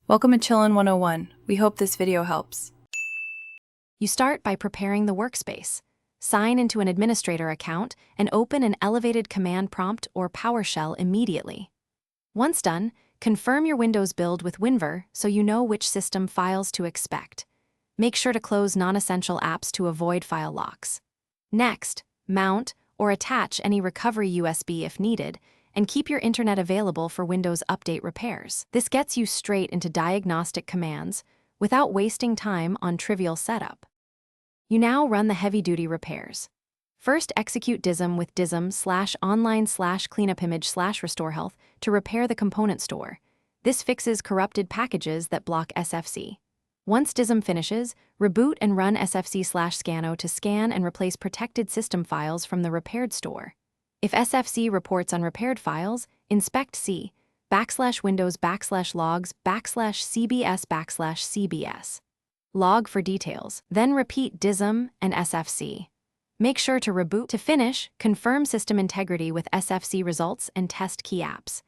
Welcome to Chillin' 101. We hope this video helps. You start by preparing the workspace. Sign into an administrator account and open an elevated command prompt or PowerShell immediately. Once done, confirm your Windows build with WinVer so you know which system files to expect. Make sure to close non-essential apps to avoid file locks. Next, mount or attach any recovery USB if needed, and keep your internet available for Windows Update repairs. This gets you straight into diagnostic commands without wasting time on trivial setup. You now run the heavy-duty repairs. First, execute DISM with DISM/online/cleanupimage/restorehealth to repair the component store. This fixes corrupted packages that block SFC. Once DISM finishes, reboot and run SFC/scano to scan and replace protected system files from the repaired store. If SFC reports unrepaired files, inspect C/logs/cbs/cbs. Log for details, then repeat DISM and SFC. Make sure to reboot. To finish, confirm system integrity with SFC results and test key apps.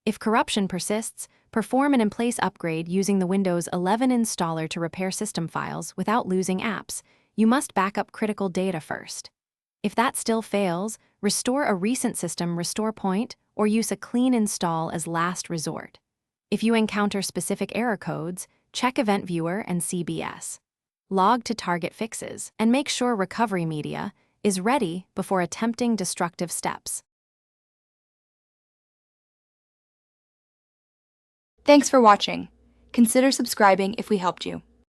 If corruption persists, perform an in-place upgrade using the Windows 11 installer to repair system files without losing apps. You must back up critical data first. If that still fails, restore a recent system restore point or use a clean install as last resort. If you encounter specific error codes, check Event Viewer and CBS. Log to target fixes and make sure recovery media is ready before attempting destructive steps. Thanks for watching. Consider subscribing if we helped you.